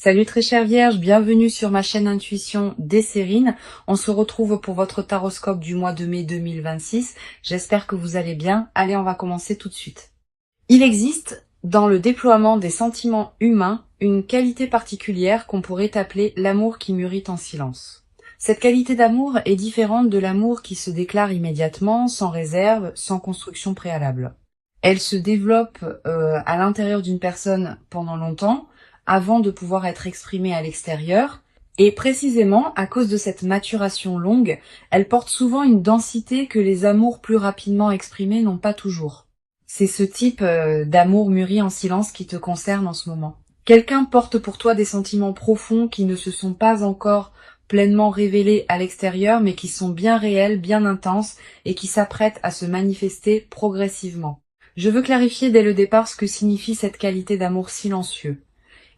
Salut très chère Vierge, bienvenue sur ma chaîne Intuition Desserine. On se retrouve pour votre taroscope du mois de mai 2026. J'espère que vous allez bien. Allez, on va commencer tout de suite. Il existe, dans le déploiement des sentiments humains, une qualité particulière qu'on pourrait appeler l'amour qui mûrit en silence. Cette qualité d'amour est différente de l'amour qui se déclare immédiatement, sans réserve, sans construction préalable. Elle se développe à l'intérieur d'une personne pendant longtemps, avant de pouvoir être exprimée à l'extérieur. Et précisément, à cause de cette maturation longue, elle porte souvent une densité que les amours plus rapidement exprimés n'ont pas toujours. C'est ce type d'amour mûri en silence qui te concerne en ce moment. Quelqu'un porte pour toi des sentiments profonds qui ne se sont pas encore pleinement révélés à l'extérieur, mais qui sont bien réels, bien intenses, et qui s'apprêtent à se manifester progressivement. Je veux clarifier dès le départ ce que signifie cette qualité d'amour silencieux.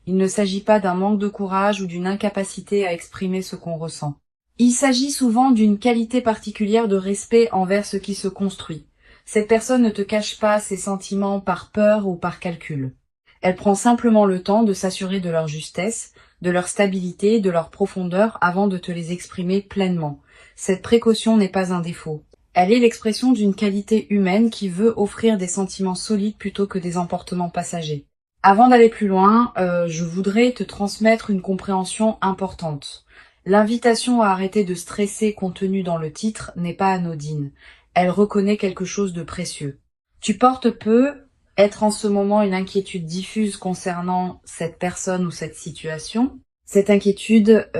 Il ne s'agit pas d'un manque de courage ou d'une incapacité à exprimer ce qu'on ressent. Il s'agit souvent d'une qualité particulière de respect envers ce qui se construit. Cette personne ne te cache pas ses sentiments par peur ou par calcul. Elle prend simplement le temps de s'assurer de leur justesse, de leur stabilité, de leur profondeur avant de te les exprimer pleinement. Cette précaution n'est pas un défaut. Elle est l'expression d'une qualité humaine qui veut offrir des sentiments solides plutôt que des emportements passagers. Avant d'aller plus loin, je voudrais te transmettre une compréhension importante. L'invitation à arrêter de stresser contenue dans le titre n'est pas anodine. Elle reconnaît quelque chose de précieux. Tu portes peu être en ce moment une inquiétude diffuse concernant cette personne ou cette situation. Cette inquiétude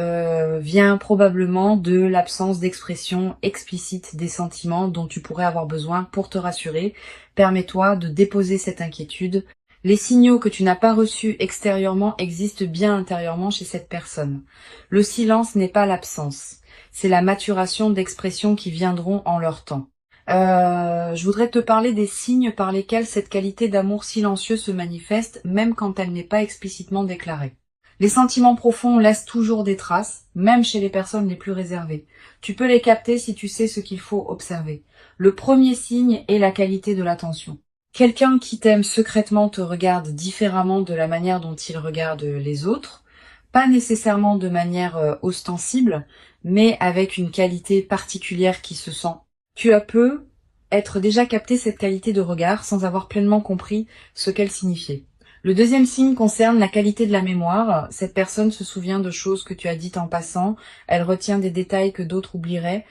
vient probablement de l'absence d'expression explicite des sentiments dont tu pourrais avoir besoin pour te rassurer. Permets-toi de déposer cette inquiétude. Les signaux que tu n'as pas reçus extérieurement existent bien intérieurement chez cette personne. Le silence n'est pas l'absence, c'est la maturation d'expressions qui viendront en leur temps. Je voudrais te parler des signes par lesquels cette qualité d'amour silencieux se manifeste, même quand elle n'est pas explicitement déclarée. Les sentiments profonds laissent toujours des traces, même chez les personnes les plus réservées. Tu peux les capter si tu sais ce qu'il faut observer. Le premier signe est la qualité de l'attention. Quelqu'un qui t'aime secrètement te regarde différemment de la manière dont il regarde les autres, pas nécessairement de manière ostensible, mais avec une qualité particulière qui se sent. Tu as peu être déjà capté cette qualité de regard sans avoir pleinement compris ce qu'elle signifiait. Le deuxième signe concerne la qualité de la mémoire. Cette personne se souvient de choses que tu as dites en passant, elle retient des détails que d'autres oublieraient.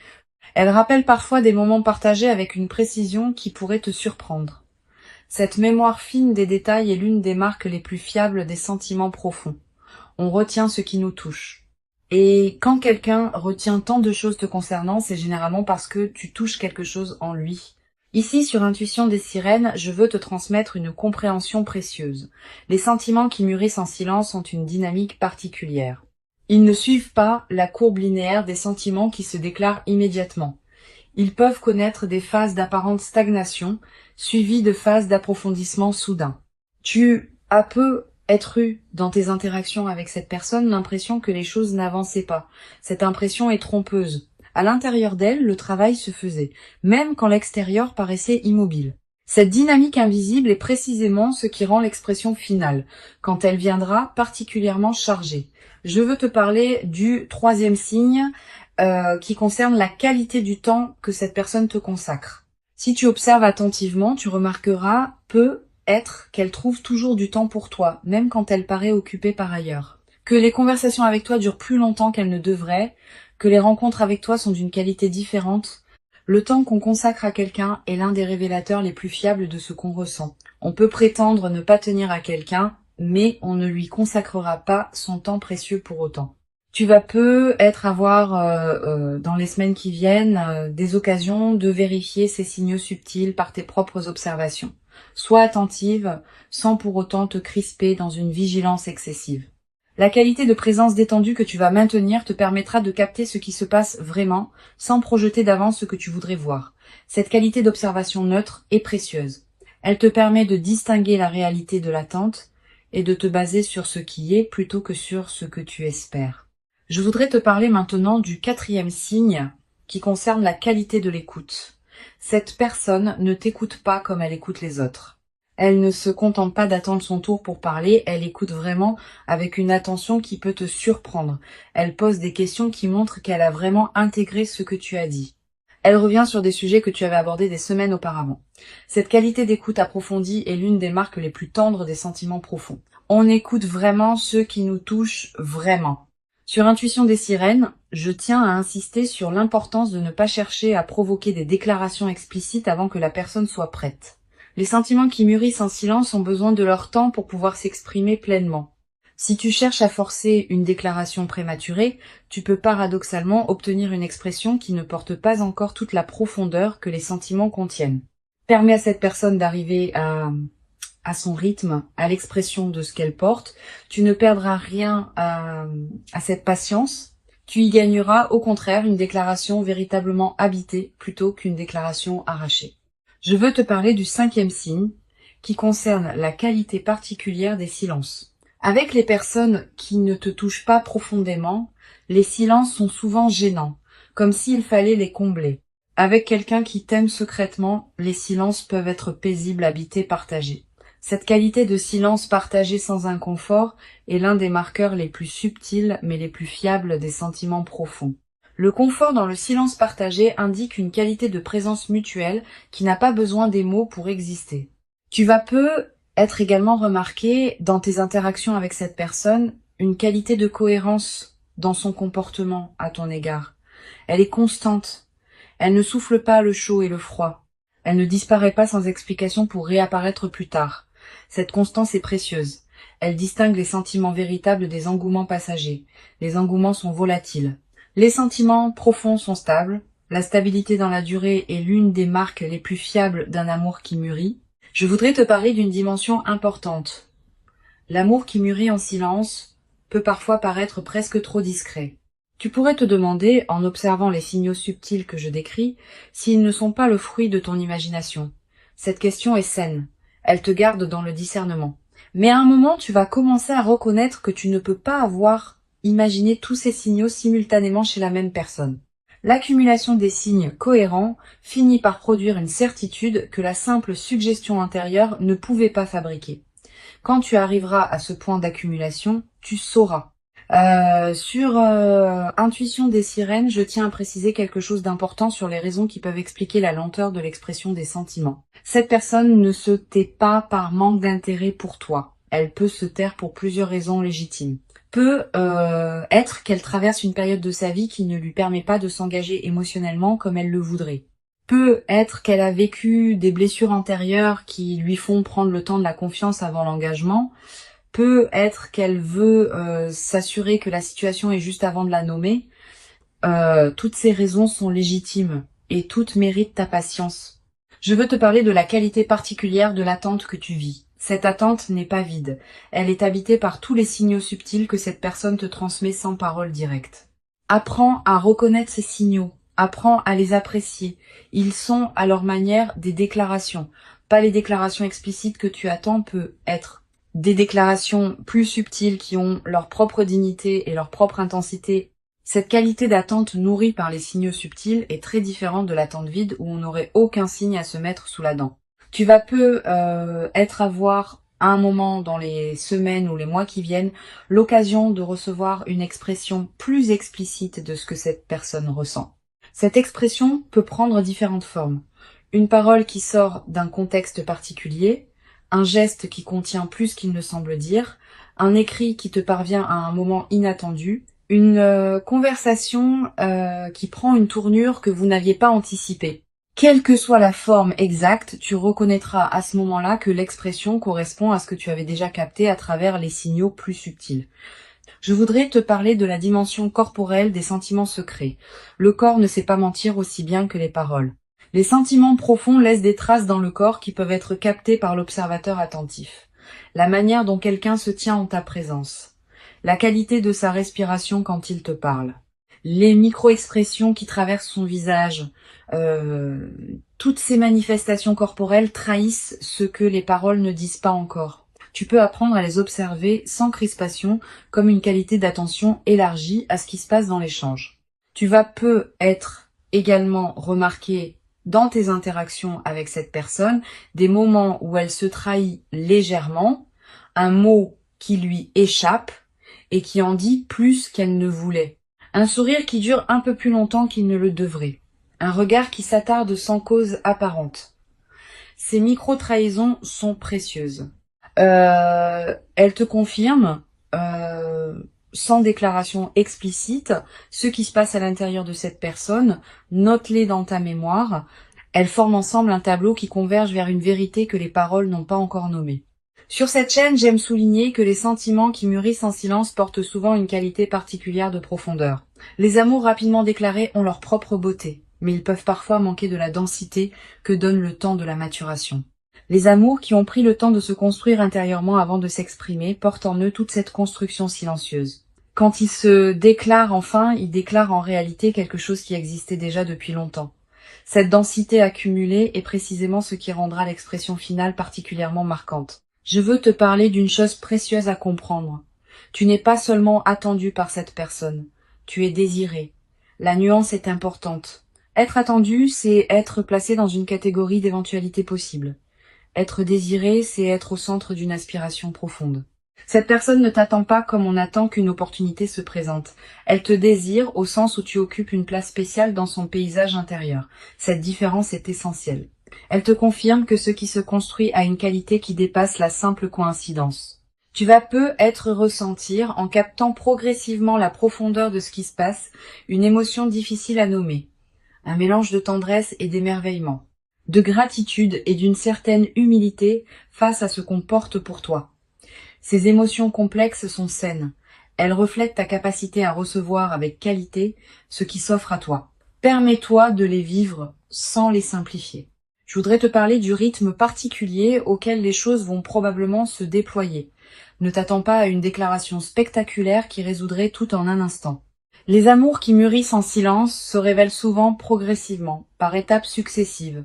Elle rappelle parfois des moments partagés avec une précision qui pourrait te surprendre. Cette mémoire fine des détails est l'une des marques les plus fiables des sentiments profonds. On retient ce qui nous touche. Et quand quelqu'un retient tant de choses te concernant, c'est généralement parce que tu touches quelque chose en lui. Ici, sur Intuition des Sirènes, je veux te transmettre une compréhension précieuse. Les sentiments qui mûrissent en silence ont une dynamique particulière. Ils ne suivent pas la courbe linéaire des sentiments qui se déclarent immédiatement. Ils peuvent connaître des phases d'apparente stagnation, suivies de phases d'approfondissement soudain. Tu as peu être eu dans tes interactions avec cette personne l'impression que les choses n'avançaient pas. Cette impression est trompeuse. À l'intérieur d'elle, le travail se faisait, même quand l'extérieur paraissait immobile. Cette dynamique invisible est précisément ce qui rend l'expression finale, quand elle viendra particulièrement chargée. Je veux te parler du troisième signe, qui concerne la qualité du temps que cette personne te consacre. Si tu observes attentivement, tu remarqueras peut-être qu'elle trouve toujours du temps pour toi, même quand elle paraît occupée par ailleurs. Que les conversations avec toi durent plus longtemps qu'elles ne devraient, que les rencontres avec toi sont d'une qualité différente. Le temps qu'on consacre à quelqu'un est l'un des révélateurs les plus fiables de ce qu'on ressent. On peut prétendre ne pas tenir à quelqu'un, mais on ne lui consacrera pas son temps précieux pour autant. Tu vas peut-être avoir dans les semaines qui viennent des occasions de vérifier ces signaux subtils par tes propres observations. Sois attentive sans pour autant te crisper dans une vigilance excessive. La qualité de présence détendue que tu vas maintenir te permettra de capter ce qui se passe vraiment sans projeter d'avance ce que tu voudrais voir. Cette qualité d'observation neutre est précieuse. Elle te permet de distinguer la réalité de l'attente et de te baser sur ce qui est plutôt que sur ce que tu espères. Je voudrais te parler maintenant du quatrième signe qui concerne la qualité de l'écoute. Cette personne ne t'écoute pas comme elle écoute les autres. Elle ne se contente pas d'attendre son tour pour parler, elle écoute vraiment avec une attention qui peut te surprendre. Elle pose des questions qui montrent qu'elle a vraiment intégré ce que tu as dit. Elle revient sur des sujets que tu avais abordés des semaines auparavant. Cette qualité d'écoute approfondie est l'une des marques les plus tendres des sentiments profonds. On écoute vraiment ceux qui nous touchent vraiment. Sur Intuition des sirènes, je tiens à insister sur l'importance de ne pas chercher à provoquer des déclarations explicites avant que la personne soit prête. Les sentiments qui mûrissent en silence ont besoin de leur temps pour pouvoir s'exprimer pleinement. Si tu cherches à forcer une déclaration prématurée, tu peux paradoxalement obtenir une expression qui ne porte pas encore toute la profondeur que les sentiments contiennent. Permets à cette personne d'arriver à son rythme, à l'expression de ce qu'elle porte. Tu ne perdras rien à cette patience. Tu y gagneras au contraire une déclaration véritablement habitée plutôt qu'une déclaration arrachée. Je veux te parler du 5e signe qui concerne la qualité particulière des silences. Avec les personnes qui ne te touchent pas profondément, les silences sont souvent gênants, comme s'il fallait les combler. Avec quelqu'un qui t'aime secrètement, les silences peuvent être paisibles, habités, partagés. Cette qualité de silence partagé sans inconfort est l'un des marqueurs les plus subtils mais les plus fiables des sentiments profonds. Le confort dans le silence partagé indique une qualité de présence mutuelle qui n'a pas besoin des mots pour exister. Tu vas être également remarqué dans tes interactions avec cette personne une qualité de cohérence dans son comportement à ton égard. Elle est constante. Elle ne souffle pas le chaud et le froid. Elle ne disparaît pas sans explication pour réapparaître plus tard. Cette constance est précieuse. Elle distingue les sentiments véritables des engouements passagers. Les engouements sont volatiles. Les sentiments profonds sont stables. La stabilité dans la durée est l'une des marques les plus fiables d'un amour qui mûrit. Je voudrais te parler d'une dimension importante. L'amour qui mûrit en silence peut parfois paraître presque trop discret. Tu pourrais te demander, en observant les signaux subtils que je décris, s'ils ne sont pas le fruit de ton imagination. Cette question est saine. Elle te garde dans le discernement. Mais à un moment, tu vas commencer à reconnaître que tu ne peux pas avoir imaginé tous ces signaux simultanément chez la même personne. L'accumulation des signes cohérents finit par produire une certitude que la simple suggestion intérieure ne pouvait pas fabriquer. Quand tu arriveras à ce point d'accumulation, tu sauras. Sur Intuition des sirènes, je tiens à préciser quelque chose d'important sur les raisons qui peuvent expliquer la lenteur de l'expression des sentiments. Cette personne ne se tait pas par manque d'intérêt pour toi. Elle peut se taire pour plusieurs raisons légitimes. Peut être qu'elle traverse une période de sa vie qui ne lui permet pas de s'engager émotionnellement comme elle le voudrait. Peut être qu'elle a vécu des blessures antérieures qui lui font prendre le temps de la confiance avant l'engagement. Peut être qu'elle veut s'assurer que la situation est juste avant de la nommer. Toutes ces raisons sont légitimes et toutes méritent ta patience. Je veux te parler de la qualité particulière de l'attente que tu vis. Cette attente n'est pas vide. Elle est habitée par tous les signaux subtils que cette personne te transmet sans parole directe. Apprends à reconnaître ces signaux. Apprends à les apprécier. Ils sont à leur manière des déclarations. Pas les déclarations explicites que tu attends, peut être des déclarations plus subtiles qui ont leur propre dignité et leur propre intensité. Cette qualité d'attente nourrie par les signaux subtils est très différente de l'attente vide où on n'aurait aucun signe à se mettre sous la dent. Tu vas avoir à un moment dans les semaines ou les mois qui viennent l'occasion de recevoir une expression plus explicite de ce que cette personne ressent. Cette expression peut prendre différentes formes. Une parole qui sort d'un contexte particulier, un geste qui contient plus qu'il ne semble dire, un écrit qui te parvient à un moment inattendu, une conversation qui prend une tournure que vous n'aviez pas anticipée. Quelle que soit la forme exacte, tu reconnaîtras à ce moment-là que l'expression correspond à ce que tu avais déjà capté à travers les signaux plus subtils. Je voudrais te parler de la dimension corporelle des sentiments secrets. Le corps ne sait pas mentir aussi bien que les paroles. Les sentiments profonds laissent des traces dans le corps qui peuvent être captées par l'observateur attentif. La manière dont quelqu'un se tient en ta présence. La qualité de sa respiration quand il te parle. Les micro-expressions qui traversent son visage, toutes ces manifestations corporelles trahissent ce que les paroles ne disent pas encore. Tu peux apprendre à les observer sans crispation, comme une qualité d'attention élargie à ce qui se passe dans l'échange. Tu vas être également remarquer dans tes interactions avec cette personne, des moments où elle se trahit légèrement, un mot qui lui échappe et qui en dit plus qu'elle ne voulait. Un sourire qui dure un peu plus longtemps qu'il ne le devrait. Un regard qui s'attarde sans cause apparente. Ces micro-trahisons sont précieuses. Elles te confirment, sans déclaration explicite, ce qui se passe à l'intérieur de cette personne. Note-les dans ta mémoire. Elles forment ensemble un tableau qui converge vers une vérité que les paroles n'ont pas encore nommée. Sur cette chaîne, j'aime souligner que les sentiments qui mûrissent en silence portent souvent une qualité particulière de profondeur. Les amours rapidement déclarés ont leur propre beauté, mais ils peuvent parfois manquer de la densité que donne le temps de la maturation. Les amours qui ont pris le temps de se construire intérieurement avant de s'exprimer portent en eux toute cette construction silencieuse. Quand ils se déclarent enfin, ils déclarent en réalité quelque chose qui existait déjà depuis longtemps. Cette densité accumulée est précisément ce qui rendra l'expression finale particulièrement marquante. Je veux te parler d'une chose précieuse à comprendre. Tu n'es pas seulement attendu par cette personne, tu es désiré. La nuance est importante. Être attendu, c'est être placé dans une catégorie d'éventualités possibles. Être désiré, c'est être au centre d'une aspiration profonde. Cette personne ne t'attend pas comme on attend qu'une opportunité se présente. Elle te désire au sens où tu occupes une place spéciale dans son paysage intérieur. Cette différence est essentielle. Elle te confirme que ce qui se construit a une qualité qui dépasse la simple coïncidence. Tu vas peut-être ressentir, en captant progressivement la profondeur de ce qui se passe, une émotion difficile à nommer. Un mélange de tendresse et d'émerveillement, de gratitude et d'une certaine humilité face à ce qu'on porte pour toi. Ces émotions complexes sont saines. Elles reflètent ta capacité à recevoir avec qualité ce qui s'offre à toi. Permets-toi de les vivre sans les simplifier. Je voudrais te parler du rythme particulier auquel les choses vont probablement se déployer. Ne t'attends pas à une déclaration spectaculaire qui résoudrait tout en un instant. Les amours qui mûrissent en silence se révèlent souvent progressivement, par étapes successives.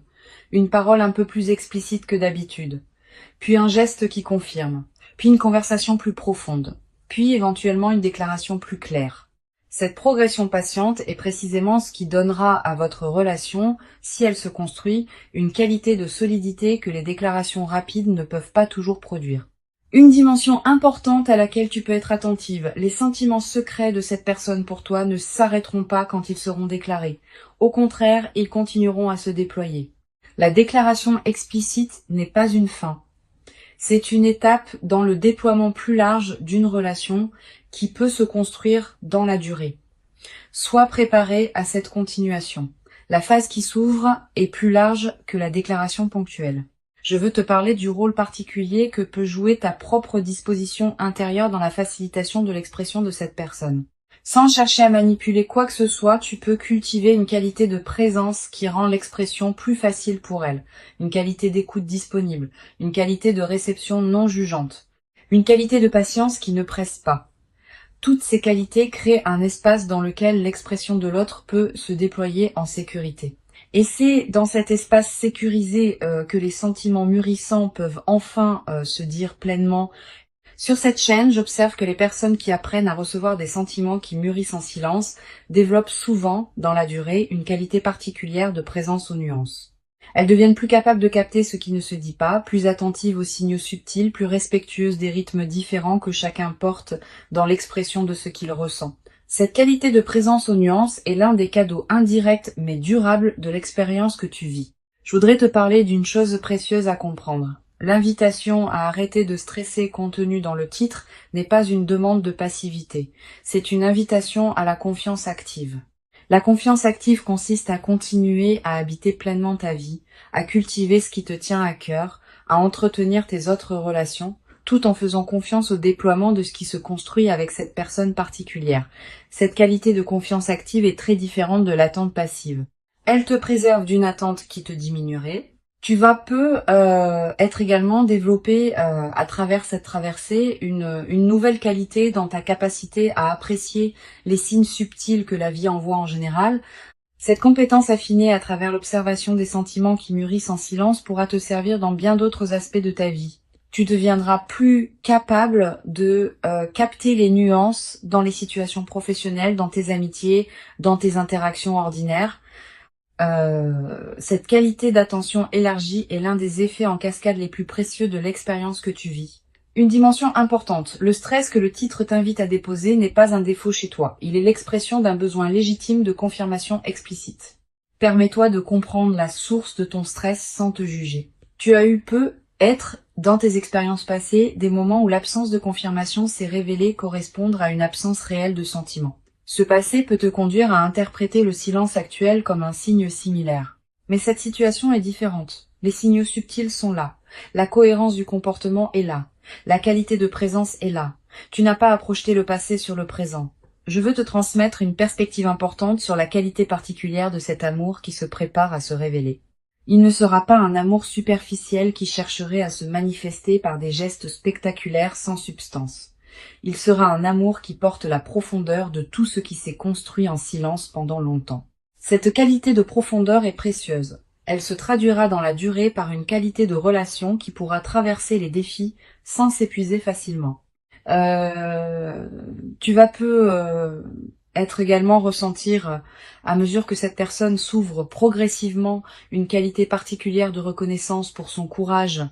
Une parole un peu plus explicite que d'habitude, puis un geste qui confirme, puis une conversation plus profonde, puis éventuellement une déclaration plus claire. Cette progression patiente est précisément ce qui donnera à votre relation, si elle se construit, une qualité de solidité que les déclarations rapides ne peuvent pas toujours produire. Une dimension importante à laquelle tu peux être attentive, les sentiments secrets de cette personne pour toi ne s'arrêteront pas quand ils seront déclarés. Au contraire, ils continueront à se déployer. La déclaration explicite n'est pas une fin. C'est une étape dans le déploiement plus large d'une relation qui peut se construire dans la durée. Sois préparé à cette continuation. La phase qui s'ouvre est plus large que la déclaration ponctuelle. Je veux te parler du rôle particulier que peut jouer ta propre disposition intérieure dans la facilitation de l'expression de cette personne. Sans chercher à manipuler quoi que ce soit, tu peux cultiver une qualité de présence qui rend l'expression plus facile pour elle, une qualité d'écoute disponible, une qualité de réception non jugeante, une qualité de patience qui ne presse pas. Toutes ces qualités créent un espace dans lequel l'expression de l'autre peut se déployer en sécurité. Et c'est dans cet espace sécurisé que les sentiments mûrissants peuvent enfin se dire pleinement. Sur cette chaîne, j'observe que les personnes qui apprennent à recevoir des sentiments qui mûrissent en silence développent souvent, dans la durée, une qualité particulière de présence aux nuances. Elles deviennent plus capables de capter ce qui ne se dit pas, plus attentives aux signaux subtils, plus respectueuses des rythmes différents que chacun porte dans l'expression de ce qu'il ressent. Cette qualité de présence aux nuances est l'un des cadeaux indirects mais durables de l'expérience que tu vis. Je voudrais te parler d'une chose précieuse à comprendre. L'invitation à arrêter de stresser contenue dans le titre n'est pas une demande de passivité, c'est une invitation à la confiance active. La confiance active consiste à continuer à habiter pleinement ta vie, à cultiver ce qui te tient à cœur, à entretenir tes autres relations, tout en faisant confiance au déploiement de ce qui se construit avec cette personne particulière. Cette qualité de confiance active est très différente de l'attente passive. Elle te préserve d'une attente qui te diminuerait. Tu vas être également développé à travers cette traversée une nouvelle qualité dans ta capacité à apprécier les signes subtils que la vie envoie en général. Cette compétence affinée à travers l'observation des sentiments qui mûrissent en silence pourra te servir dans bien d'autres aspects de ta vie. Tu deviendras plus capable de capter les nuances dans les situations professionnelles, dans tes amitiés, dans tes interactions ordinaires. Cette qualité d'attention élargie est l'un des effets en cascade les plus précieux de l'expérience que tu vis. Une dimension importante, le stress que le titre t'invite à déposer n'est pas un défaut chez toi, il est l'expression d'un besoin légitime de confirmation explicite. Permets-toi de comprendre la source de ton stress sans te juger. Tu as eu dans tes expériences passées, des moments où l'absence de confirmation s'est révélée correspondre à une absence réelle de sentiment. Ce passé peut te conduire à interpréter le silence actuel comme un signe similaire. Mais cette situation est différente. Les signaux subtils sont là. La cohérence du comportement est là. La qualité de présence est là. Tu n'as pas à projeter le passé sur le présent. Je veux te transmettre une perspective importante sur la qualité particulière de cet amour qui se prépare à se révéler. Il ne sera pas un amour superficiel qui chercherait à se manifester par des gestes spectaculaires sans substance. Il sera un amour qui porte la profondeur de tout ce qui s'est construit en silence pendant longtemps. Cette qualité de profondeur est précieuse. Elle se traduira dans la durée par une qualité de relation qui pourra traverser les défis sans s'épuiser facilement. Tu vas être également ressentir, à mesure que cette personne s'ouvre progressivement, une qualité particulière de reconnaissance pour son courage.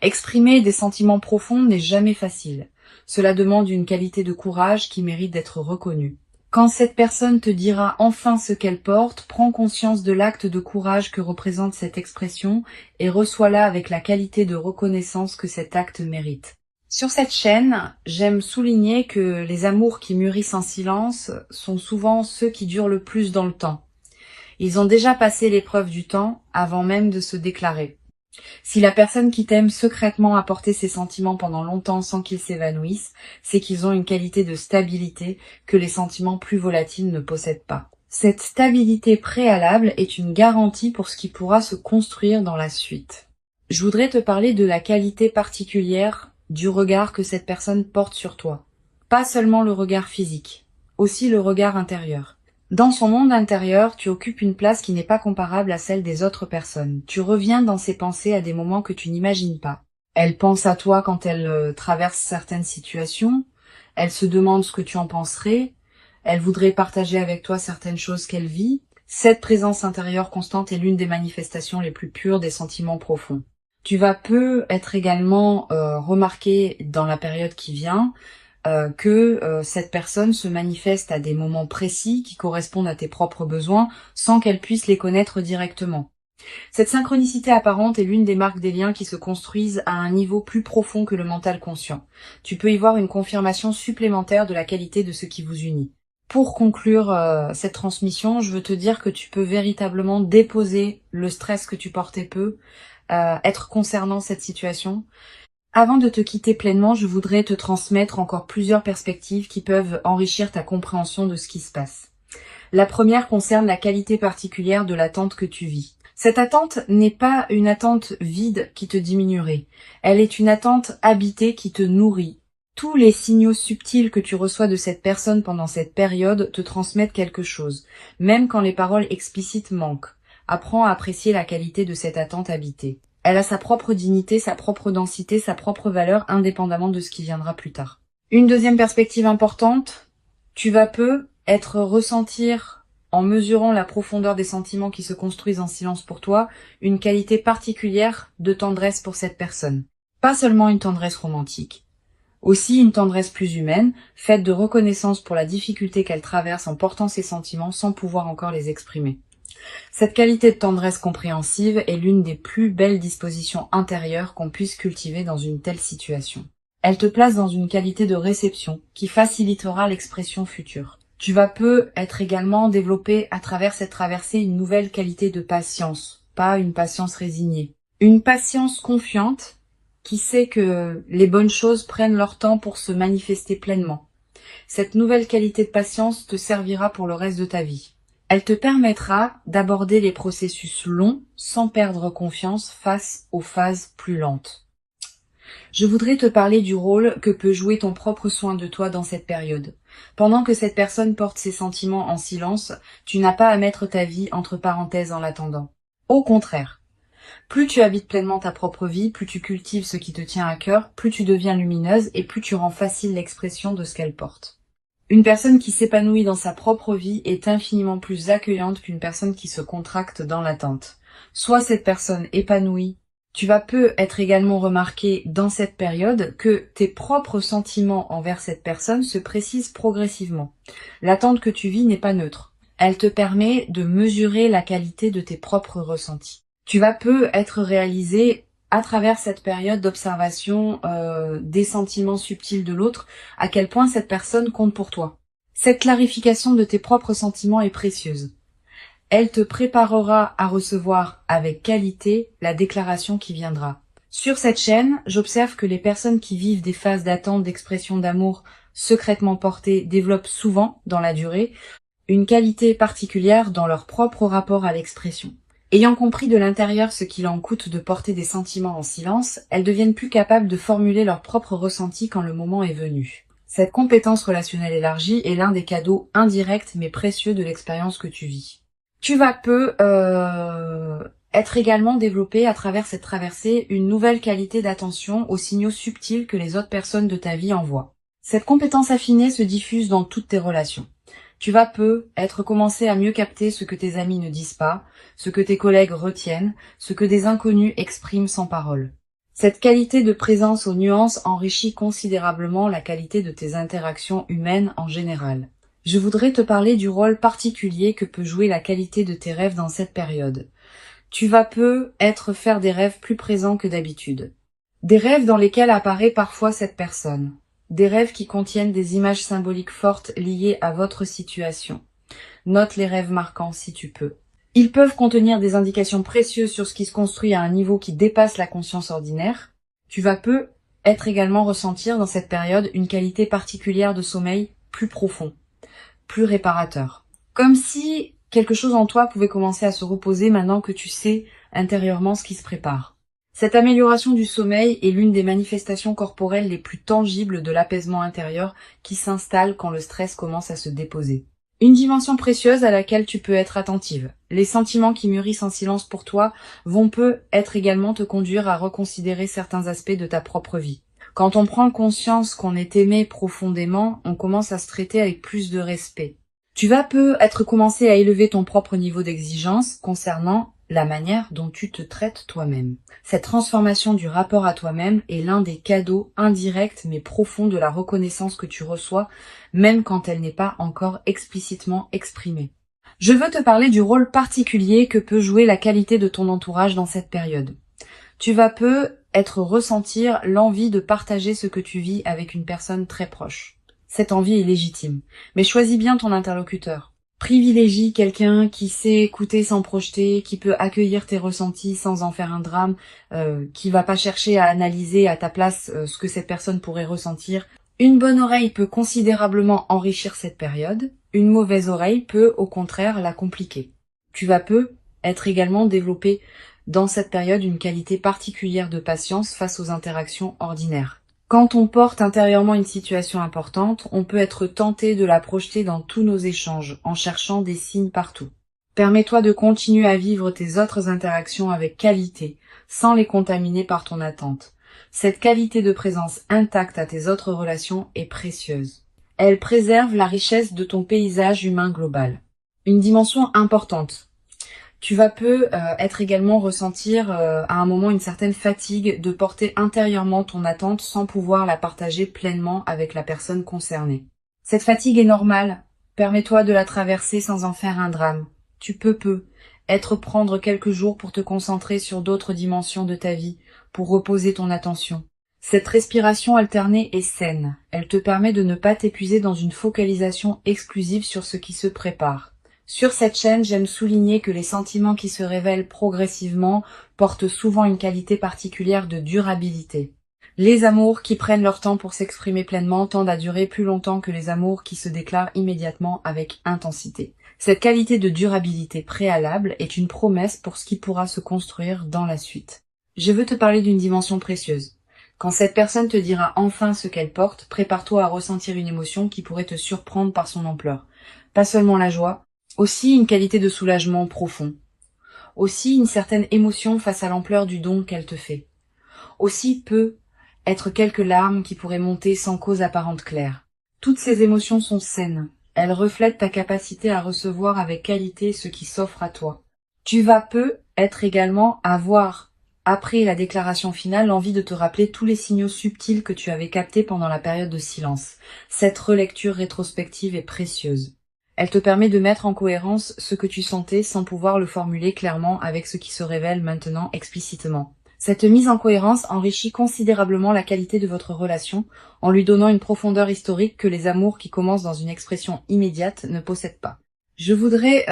Exprimer des sentiments profonds n'est jamais facile. Cela demande une qualité de courage qui mérite d'être reconnue. Quand cette personne te dira enfin ce qu'elle porte, prends conscience de l'acte de courage que représente cette expression et reçois-la avec la qualité de reconnaissance que cet acte mérite. Sur cette chaîne, j'aime souligner que les amours qui mûrissent en silence sont souvent ceux qui durent le plus dans le temps. Ils ont déjà passé l'épreuve du temps avant même de se déclarer. Si la personne qui t'aime secrètement a porté ses sentiments pendant longtemps sans qu'ils s'évanouissent, c'est qu'ils ont une qualité de stabilité que les sentiments plus volatiles ne possèdent pas. Cette stabilité préalable est une garantie pour ce qui pourra se construire dans la suite. Je voudrais te parler de la qualité particulière du regard que cette personne porte sur toi. Pas seulement le regard physique, aussi le regard intérieur. Dans son monde intérieur, tu occupes une place qui n'est pas comparable à celle des autres personnes. Tu reviens dans ses pensées à des moments que tu n'imagines pas. Elle pense à toi quand elle traverse certaines situations. Elle se demande ce que tu en penserais. Elle voudrait partager avec toi certaines choses qu'elle vit. Cette présence intérieure constante est l'une des manifestations les plus pures des sentiments profonds. Tu vas être également remarqué dans la période qui vient que cette personne se manifeste à des moments précis qui correspondent à tes propres besoins sans qu'elle puisse les connaître directement. Cette synchronicité apparente est l'une des marques des liens qui se construisent à un niveau plus profond que le mental conscient. Tu peux y voir une confirmation supplémentaire de la qualité de ce qui vous unit. Pour conclure cette transmission, je veux te dire que tu peux véritablement déposer le stress que tu portais être concernant cette situation. Avant de te quitter pleinement, je voudrais te transmettre encore plusieurs perspectives qui peuvent enrichir ta compréhension de ce qui se passe. La première concerne la qualité particulière de l'attente que tu vis. Cette attente n'est pas une attente vide qui te diminuerait. Elle est une attente habitée qui te nourrit. Tous les signaux subtils que tu reçois de cette personne pendant cette période te transmettent quelque chose, même quand les paroles explicites manquent. Apprends à apprécier la qualité de cette attente habitée. Elle a sa propre dignité, sa propre densité, sa propre valeur, indépendamment de ce qui viendra plus tard. Une deuxième perspective importante, tu vas ressentir, en mesurant la profondeur des sentiments qui se construisent en silence pour toi, une qualité particulière de tendresse pour cette personne. Pas seulement une tendresse romantique. Aussi une tendresse plus humaine, faite de reconnaissance pour la difficulté qu'elle traverse en portant ses sentiments sans pouvoir encore les exprimer. Cette qualité de tendresse compréhensive est l'une des plus belles dispositions intérieures qu'on puisse cultiver dans une telle situation. Elle te place dans une qualité de réception qui facilitera l'expression future. Tu vas être également développé à travers cette traversée une nouvelle qualité de patience, pas une patience résignée. Une patience confiante qui sait que les bonnes choses prennent leur temps pour se manifester pleinement. Cette nouvelle qualité de patience te servira pour le reste de ta vie. Elle te permettra d'aborder les processus longs sans perdre confiance face aux phases plus lentes. Je voudrais te parler du rôle que peut jouer ton propre soin de toi dans cette période. Pendant que cette personne porte ses sentiments en silence, tu n'as pas à mettre ta vie entre parenthèses en l'attendant. Au contraire, plus tu habites pleinement ta propre vie, plus tu cultives ce qui te tient à cœur, plus tu deviens lumineuse et plus tu rends facile l'expression de ce qu'elle porte. Une personne qui s'épanouit dans sa propre vie est infiniment plus accueillante qu'une personne qui se contracte dans l'attente. Soit cette personne épanouie, tu vas peu être également remarqué dans cette période que tes propres sentiments envers cette personne se précisent progressivement. L'attente que tu vis n'est pas neutre. Elle te permet de mesurer la qualité de tes propres ressentis. Tu vas peu être réalisé à travers cette période d'observation des sentiments subtils de l'autre, à quel point cette personne compte pour toi. Cette clarification de tes propres sentiments est précieuse. Elle te préparera à recevoir avec qualité la déclaration qui viendra. Sur cette chaîne, j'observe que les personnes qui vivent des phases d'attente d'expression d'amour secrètement portées développent souvent, dans la durée, une qualité particulière dans leur propre rapport à l'expression. Ayant compris de l'intérieur ce qu'il en coûte de porter des sentiments en silence, elles deviennent plus capables de formuler leurs propres ressentis quand le moment est venu. Cette compétence relationnelle élargie est l'un des cadeaux indirects mais précieux de l'expérience que tu vis. Tu vas peu être également développé à travers cette traversée une nouvelle qualité d'attention aux signaux subtils que les autres personnes de ta vie envoient. Cette compétence affinée se diffuse dans toutes tes relations. Tu vas peu être commencé à mieux capter ce que tes amis ne disent pas, ce que tes collègues retiennent, ce que des inconnus expriment sans parole. Cette qualité de présence aux nuances enrichit considérablement la qualité de tes interactions humaines en général. Je voudrais te parler du rôle particulier que peut jouer la qualité de tes rêves dans cette période. Tu vas peu faire des rêves plus présents que d'habitude. Des rêves dans lesquels apparaît parfois cette personne. Des rêves qui contiennent des images symboliques fortes liées à votre situation. Note les rêves marquants si tu peux. Ils peuvent contenir des indications précieuses sur ce qui se construit à un niveau qui dépasse la conscience ordinaire. Tu vas peu également ressentir dans cette période une qualité particulière de sommeil plus profond, plus réparateur. Comme si quelque chose en toi pouvait commencer à se reposer maintenant que tu sais intérieurement ce qui se prépare. Cette amélioration du sommeil est l'une des manifestations corporelles les plus tangibles de l'apaisement intérieur qui s'installe quand le stress commence à se déposer. Une dimension précieuse à laquelle tu peux être attentive. Les sentiments qui mûrissent en silence pour toi vont également te conduire à reconsidérer certains aspects de ta propre vie. Quand on prend conscience qu'on est aimé profondément, on commence à se traiter avec plus de respect. Tu vas commencer à élever ton propre niveau d'exigence concernant la manière dont tu te traites toi-même. Cette transformation du rapport à toi-même est l'un des cadeaux indirects mais profonds de la reconnaissance que tu reçois, même quand elle n'est pas encore explicitement exprimée. Je veux te parler du rôle particulier que peut jouer la qualité de ton entourage dans cette période. Tu vas ressentir l'envie de partager ce que tu vis avec une personne très proche. Cette envie est légitime, mais choisis bien ton interlocuteur. Privilégie quelqu'un qui sait écouter sans projeter, qui peut accueillir tes ressentis sans en faire un drame, qui va pas chercher à analyser à ta place ce que cette personne pourrait ressentir. Une bonne oreille peut considérablement enrichir cette période, une mauvaise oreille peut au contraire la compliquer. Tu vas être également développé dans cette période une qualité particulière de patience face aux interactions ordinaires. Quand on porte intérieurement une situation importante, on peut être tenté de la projeter dans tous nos échanges, en cherchant des signes partout. Permets-toi de continuer à vivre tes autres interactions avec qualité, sans les contaminer par ton attente. Cette qualité de présence intacte à tes autres relations est précieuse. Elle préserve la richesse de ton paysage humain global. Une dimension importante. Tu vas également ressentir à un moment une certaine fatigue de porter intérieurement ton attente sans pouvoir la partager pleinement avec la personne concernée. Cette fatigue est normale. Permets-toi de la traverser sans en faire un drame. Tu peux prendre quelques jours pour te concentrer sur d'autres dimensions de ta vie, pour reposer ton attention. Cette respiration alternée est saine. Elle te permet de ne pas t'épuiser dans une focalisation exclusive sur ce qui se prépare. Sur cette chaîne, j'aime souligner que les sentiments qui se révèlent progressivement portent souvent une qualité particulière de durabilité. Les amours qui prennent leur temps pour s'exprimer pleinement tendent à durer plus longtemps que les amours qui se déclarent immédiatement avec intensité. Cette qualité de durabilité préalable est une promesse pour ce qui pourra se construire dans la suite. Je veux te parler d'une dimension précieuse. Quand cette personne te dira enfin ce qu'elle porte, prépare-toi à ressentir une émotion qui pourrait te surprendre par son ampleur. Pas seulement la joie, aussi une qualité de soulagement profond. Aussi une certaine émotion face à l'ampleur du don qu'elle te fait. Aussi peut être quelques larmes qui pourraient monter sans cause apparente claire. Toutes ces émotions sont saines. Elles reflètent ta capacité à recevoir avec qualité ce qui s'offre à toi. Tu vas être également avoir, après la déclaration finale, l'envie de te rappeler tous les signaux subtils que tu avais captés pendant la période de silence. Cette relecture rétrospective est précieuse. Elle te permet de mettre en cohérence ce que tu sentais sans pouvoir le formuler clairement avec ce qui se révèle maintenant explicitement. Cette mise en cohérence enrichit considérablement la qualité de votre relation en lui donnant une profondeur historique que les amours qui commencent dans une expression immédiate ne possèdent pas. Je voudrais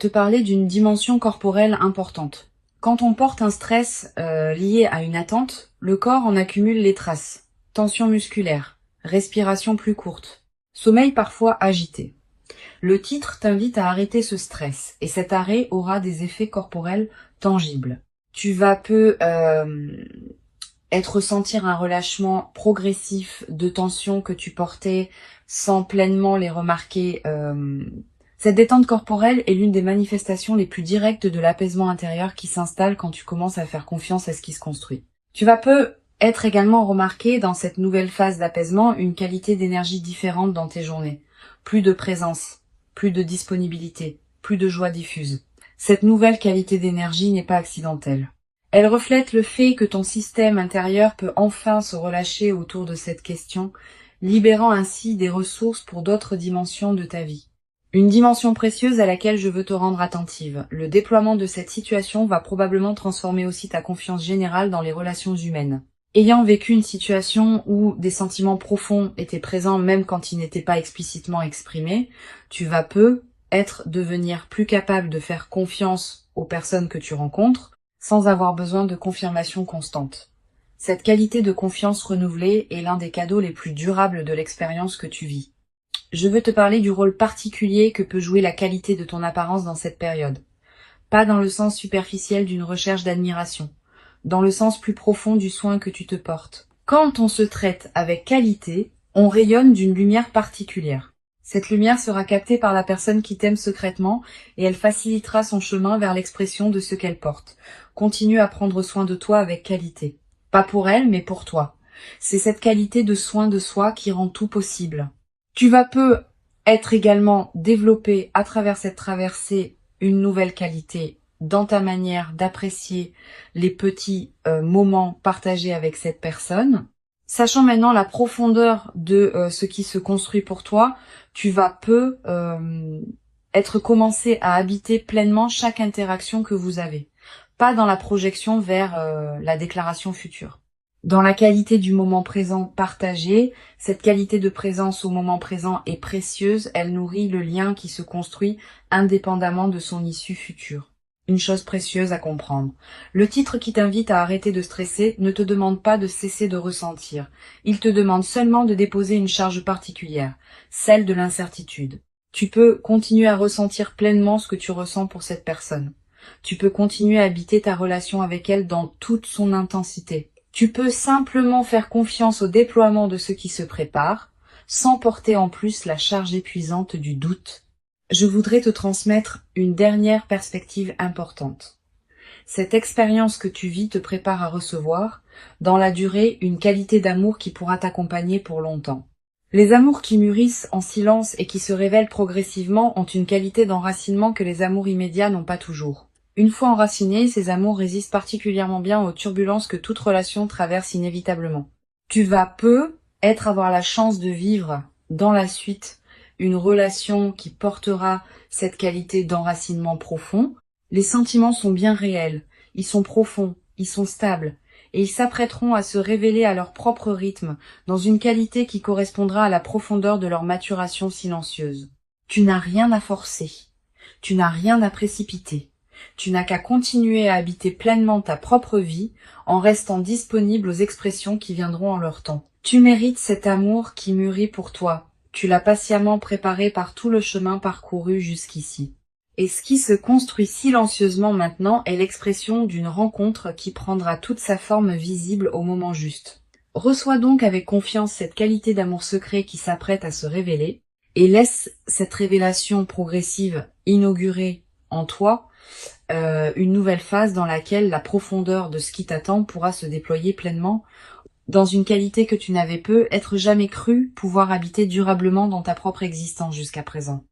te parler d'une dimension corporelle importante. Quand on porte un stress lié à une attente, le corps en accumule les traces. Tension musculaire, respiration plus courte, sommeil parfois agité. Le titre t'invite à arrêter ce stress et cet arrêt aura des effets corporels tangibles. Tu vas ressentir un relâchement progressif de tensions que tu portais sans pleinement les remarquer. Cette détente corporelle est l'une des manifestations les plus directes de l'apaisement intérieur qui s'installe quand tu commences à faire confiance à ce qui se construit. Tu vas être également remarqué dans cette nouvelle phase d'apaisement une qualité d'énergie différente dans tes journées. Plus de présence, plus de disponibilité, plus de joie diffuse. Cette nouvelle qualité d'énergie n'est pas accidentelle. Elle reflète le fait que ton système intérieur peut enfin se relâcher autour de cette question, libérant ainsi des ressources pour d'autres dimensions de ta vie. Une dimension précieuse à laquelle je veux te rendre attentive. Le déploiement de cette situation va probablement transformer aussi ta confiance générale dans les relations humaines. Ayant vécu une situation où des sentiments profonds étaient présents même quand ils n'étaient pas explicitement exprimés, tu vas devenir plus capable de faire confiance aux personnes que tu rencontres sans avoir besoin de confirmation constante. Cette qualité de confiance renouvelée est l'un des cadeaux les plus durables de l'expérience que tu vis. Je veux te parler du rôle particulier que peut jouer la qualité de ton apparence dans cette période. Pas dans le sens superficiel d'une recherche d'admiration, dans le sens plus profond du soin que tu te portes. Quand on se traite avec qualité, on rayonne d'une lumière particulière. Cette lumière sera captée par la personne qui t'aime secrètement et elle facilitera son chemin vers l'expression de ce qu'elle porte. Continue à prendre soin de toi avec qualité. Pas pour elle, mais pour toi. C'est cette qualité de soin de soi qui rend tout possible. Tu vas être également développé à travers cette traversée une nouvelle qualité dans ta manière d'apprécier les petits moments partagés avec cette personne. Sachant maintenant la profondeur de ce qui se construit pour toi, tu vas commencé à habiter pleinement chaque interaction que vous avez. Pas dans la projection vers la déclaration future. Dans la qualité du moment présent partagé, cette qualité de présence au moment présent est précieuse, elle nourrit le lien qui se construit indépendamment de son issue future. Une chose précieuse à comprendre. Le titre qui t'invite à arrêter de stresser ne te demande pas de cesser de ressentir. Il te demande seulement de déposer une charge particulière, celle de l'incertitude. Tu peux continuer à ressentir pleinement ce que tu ressens pour cette personne. Tu peux continuer à habiter ta relation avec elle dans toute son intensité. Tu peux simplement faire confiance au déploiement de ce qui se prépare, sans porter en plus la charge épuisante du doute. Je voudrais te transmettre une dernière perspective importante. Cette expérience que tu vis te prépare à recevoir, dans la durée, une qualité d'amour qui pourra t'accompagner pour longtemps. Les amours qui mûrissent en silence et qui se révèlent progressivement ont une qualité d'enracinement que les amours immédiats n'ont pas toujours. Une fois enracinés, ces amours résistent particulièrement bien aux turbulences que toute relation traverse inévitablement. Tu vas avoir la chance de vivre dans la suite une relation qui portera cette qualité d'enracinement profond. Les sentiments sont bien réels, ils sont profonds, ils sont stables, et ils s'apprêteront à se révéler à leur propre rythme, dans une qualité qui correspondra à la profondeur de leur maturation silencieuse. Tu n'as rien à forcer, tu n'as rien à précipiter, tu n'as qu'à continuer à habiter pleinement ta propre vie, en restant disponible aux expressions qui viendront en leur temps. Tu mérites cet amour qui mûrit pour toi. Tu l'as patiemment préparé par tout le chemin parcouru jusqu'ici. Et ce qui se construit silencieusement maintenant est l'expression d'une rencontre qui prendra toute sa forme visible au moment juste. Reçois donc avec confiance cette qualité d'amour secret qui s'apprête à se révéler et laisse cette révélation progressive inaugurer en toi une nouvelle phase dans laquelle la profondeur de ce qui t'attend pourra se déployer pleinement dans une qualité que tu n'avais peut-être jamais cru pouvoir habiter durablement dans ta propre existence jusqu'à présent.